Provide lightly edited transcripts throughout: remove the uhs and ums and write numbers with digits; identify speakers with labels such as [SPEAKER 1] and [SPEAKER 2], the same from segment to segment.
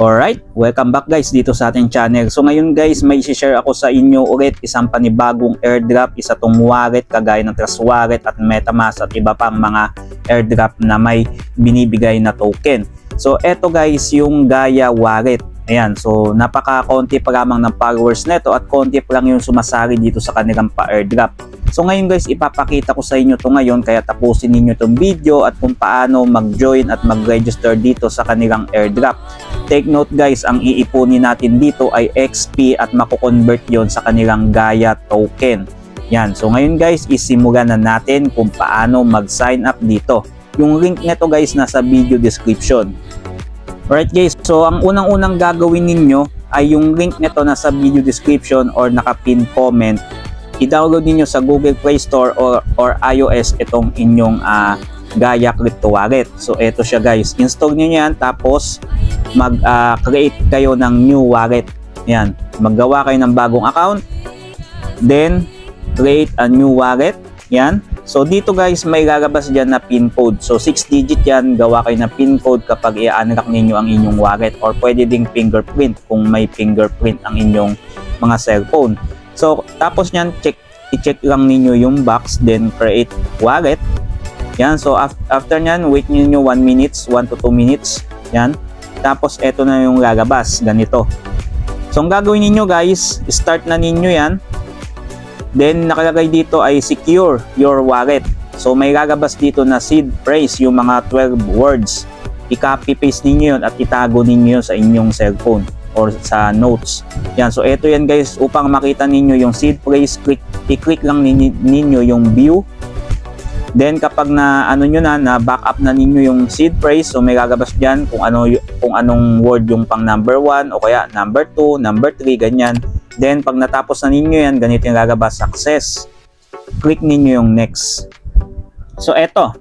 [SPEAKER 1] Alright, welcome back guys dito sa ating channel. So ngayon guys, may i-share ako sa inyo ulit isang panibagong airdrop. Isa tong wallet kagaya ng Trust Wallet at MetaMask at iba pang mga airdrop na may binibigay na token. So eto guys yung Gaia Wallet. Ayan, so napaka-konti pa lamang ng followers nito at konti pa lang yung sumasali dito sa kanilang pa-airdrop. So ngayon guys, ipapakita ko sa inyo to ngayon, kaya tapusin ninyo itong video at kung paano mag-join at mag-register dito sa kanilang airdrop. Take note guys, ang iipunin natin dito ay XP at mako-convert yon sa kanilang Gaia token. Yan, so ngayon guys, isimulan na natin kung paano mag-sign up dito. Yung link nito guys nasa video description. Alright guys, so ang unang-unang gagawin ninyo ay yung link nito nasa video description or naka-pin comment. I-download niyo sa Google Play Store or iOS itong inyong Gaia Crypto Wallet. So ito siya guys, install niyo yan tapos mag-create kayo ng new wallet. Yan, maggawa kayo ng bagong account, then create a new wallet. Yan, so dito guys may lalabas dyan na pin code. So 6 digit yan, gawa kayo ng pin code kapag i-unlock ninyo ang inyong wallet, or pwede ding fingerprint kung may fingerprint ang inyong mga cellphone. So tapos nyan, i-check lang ninyo yung box, then create wallet. Yan, so after nyan, wait ninyo 1 minutes, 1 to 2 minutes. Yan, tapos eto na yung lalabas, ganito. So ang gagawin ninyo guys, start na ninyo yan. Then nakalagay dito ay secure your wallet. So may lalabas dito na seed phrase, yung mga 12 words. I-copy paste ninyo yun at itago ninyo sa inyong cellphone or sa notes. Yan, so ito yan guys, upang makita ninyo yung seed phrase, i-click lang ninyo yung view. Then kapag na back up na ninyo yung seed phrase, so may lalabas diyan kung anong word yung pang number 1 o kaya number 2, number 3, ganyan. Then pag natapos na ninyo yan, ganito yung lalabas, success. Click ninyo yung next. So eto,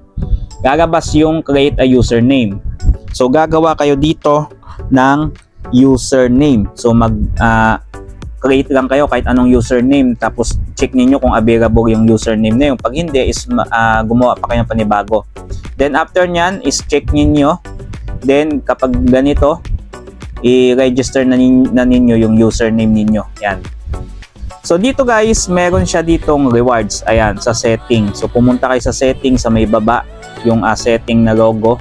[SPEAKER 1] lalabas yung create a username. So gagawa kayo dito ng username. So create lang kayo kahit anong username, tapos check niyo kung available yung username na yun. Pag hindi is gumawa pa kayo ng panibago. Then after nyan is check niyo. Then kapag ganito, i-register na ninyo yung username ninyo. Yan. So dito guys, meron siya ditong rewards. Ayan, sa setting. So pumunta kayo sa setting, sa may baba yung setting na logo.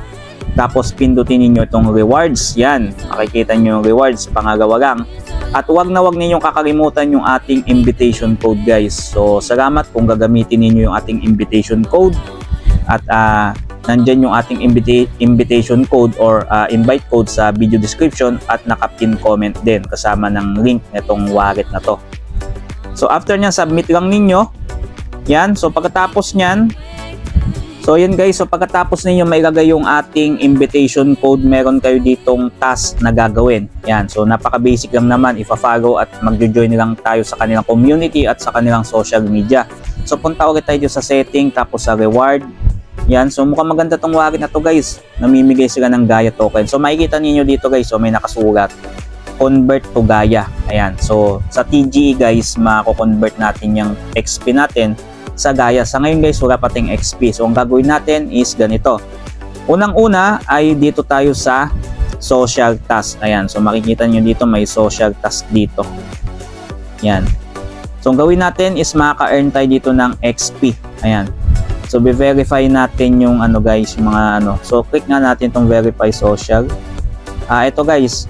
[SPEAKER 1] Tapos pindutin niyo itong rewards. Yan, makikita niyo yung rewards, pangagawa lang. At wag ninyong kakalimutan yung ating invitation code guys. So salamat kung gagamitin niyo yung ating invitation code. At nandyan yung ating invitation code or invite code sa video description at naka-pin comment din kasama ng link nitong wallet na to. So after nyan, submit lang ninyo. Yan, so pagkatapos nyan, so yan guys, so pagkatapos ninyo mailagay yung ating invitation code, meron kayo ditong task na gagawin. Yan, so napaka-basic lang naman, ipa-follow at mag-join lang tayo sa kanilang community at sa kanilang social media. So punta ulit tayo sa setting, tapos sa reward. Yan, so mukhang maganda tong wallet na to guys. Namimigay sila ng Gaia token. So makikita niyo dito guys, so may nakasulat, convert to Gaia. Ayan, so sa TGE guys, mako-convert natin yung XP natin sa Gaia. Sa ngayon guys, wala pating XP. So ang gagawin natin is ganito. Unang-una ay dito tayo sa social task. Ayan, so makikita niyo dito may social task dito. Yan. So ang gawin natin is makaka-earn tayo dito ng XP. Ayan. So be-verify natin yung guys, yung mga So click nga natin tong verify social. Ito guys.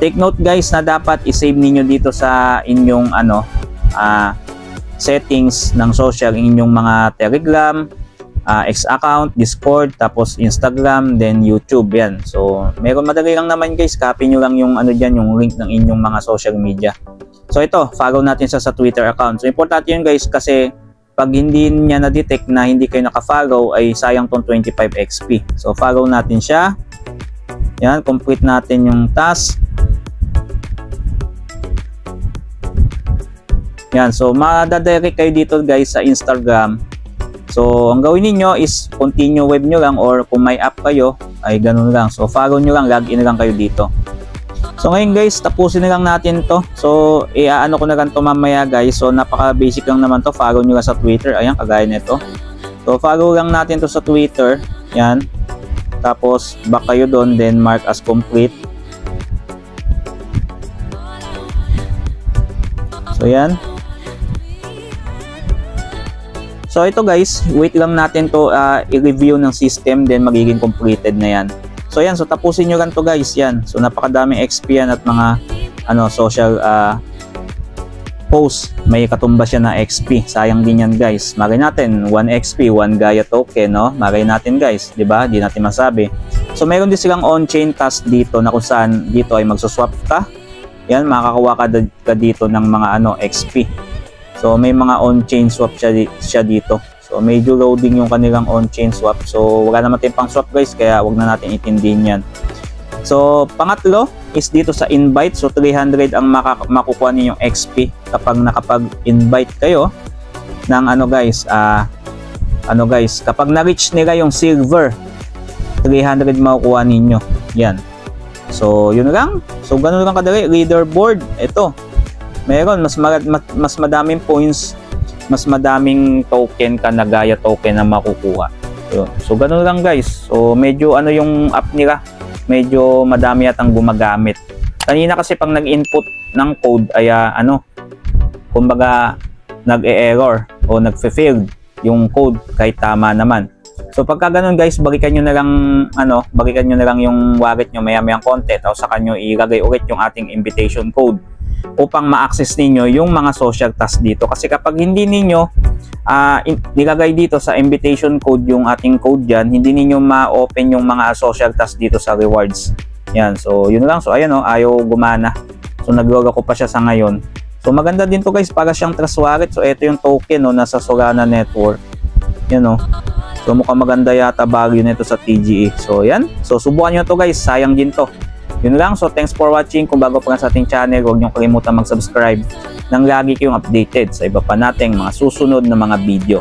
[SPEAKER 1] Take note guys na dapat i-save niyo dito sa inyong settings ng social, inyong mga Telegram, X account, Discord, tapos Instagram, then YouTube. Yan. So meron, madali lang naman guys, copy nyo lang yung diyan, yung link ng inyong mga social media. So ito, follow natin sa Twitter account. So importante yun guys, kasi pag hindi niya na-detect na hindi kayo naka-follow ay sayang tong 25 XP. So follow natin siya. Yan, complete natin yung task. Yan, so madadirect kayo dito guys sa Instagram. So ang gawin niyo is continue web nyo lang, or kung may app kayo ay ganun lang. So follow nyo lang, login lang kayo dito. So ngayon guys, tapusin na lang natin to. So i-ano ko na lang to mamaya guys. So napaka basic lang naman to. Follow nyo lang sa Twitter. Ayan, kagaya nito. So follow lang natin to sa Twitter. Yan. Tapos back kayo doon, then mark as complete. So yan. So ito guys, wait lang natin to i-review ng system, then magiging completed na yan. So yan, so tapusin nyo lang to guys, yan. So napakadaming XP yan at mga social post. May katumbas siya na XP. Sayang din yan guys. Magay natin 1 XP, 1 Gaia token, no? Magay natin guys, 'di ba? Di natin masabi. So mayroon din silang on-chain task dito na kung saan dito ay magso-swap ka. Yan, makakakuha ka dito ng mga XP. So may mga on-chain swap siya dito. So medyo loading yung kanilang on-chain swap. So wala naman tayong pang swap guys, kaya wag na natin itindihin yan. So pangatlo is dito sa invite. So 300 ang makukuha ninyong XP kapag nakapag-invite kayo ng kapag na-reach nila yung silver, 300 makukuha ninyo. Yan. So yun lang. So ganun lang kadali. Leaderboard, ito. Meron mas madaming points, mas madaming token ka na Gaia token na makukuha. So ganun lang guys. So medyo yung app nila, medyo madami yatang gumagamit. Kanina kasi pag nag-input ng code ay kumbaga nag-e-error o nag-failed yung code kahit tama naman. So pagka ganun guys, balikan nyo na lang yung wallet nyo maya-mayang konti, tapos saka nyo ilagay ulit yung ating invitation code upang ma-access ninyo yung mga social task dito. Kasi kapag hindi ninyo nilagay dito sa invitation code yung ating code dyan, hindi ninyo ma-open yung mga social task dito sa rewards. Yan, so yun lang. So ayan ayaw gumana. So nag-log ako pa siya sa ngayon. So maganda din to guys, para siyang trust wallet. So ito yung token nasa Solana network. Yan So mukhang maganda yata value nito sa TGE. So yan. So subukan nyo to guys, sayang din to. Yun lang. So thanks for watching. Kung bago pa sa ating channel, huwag niyong kalimutan mag-subscribe nang lagi kayong updated sa iba pa nating mga susunod na mga video.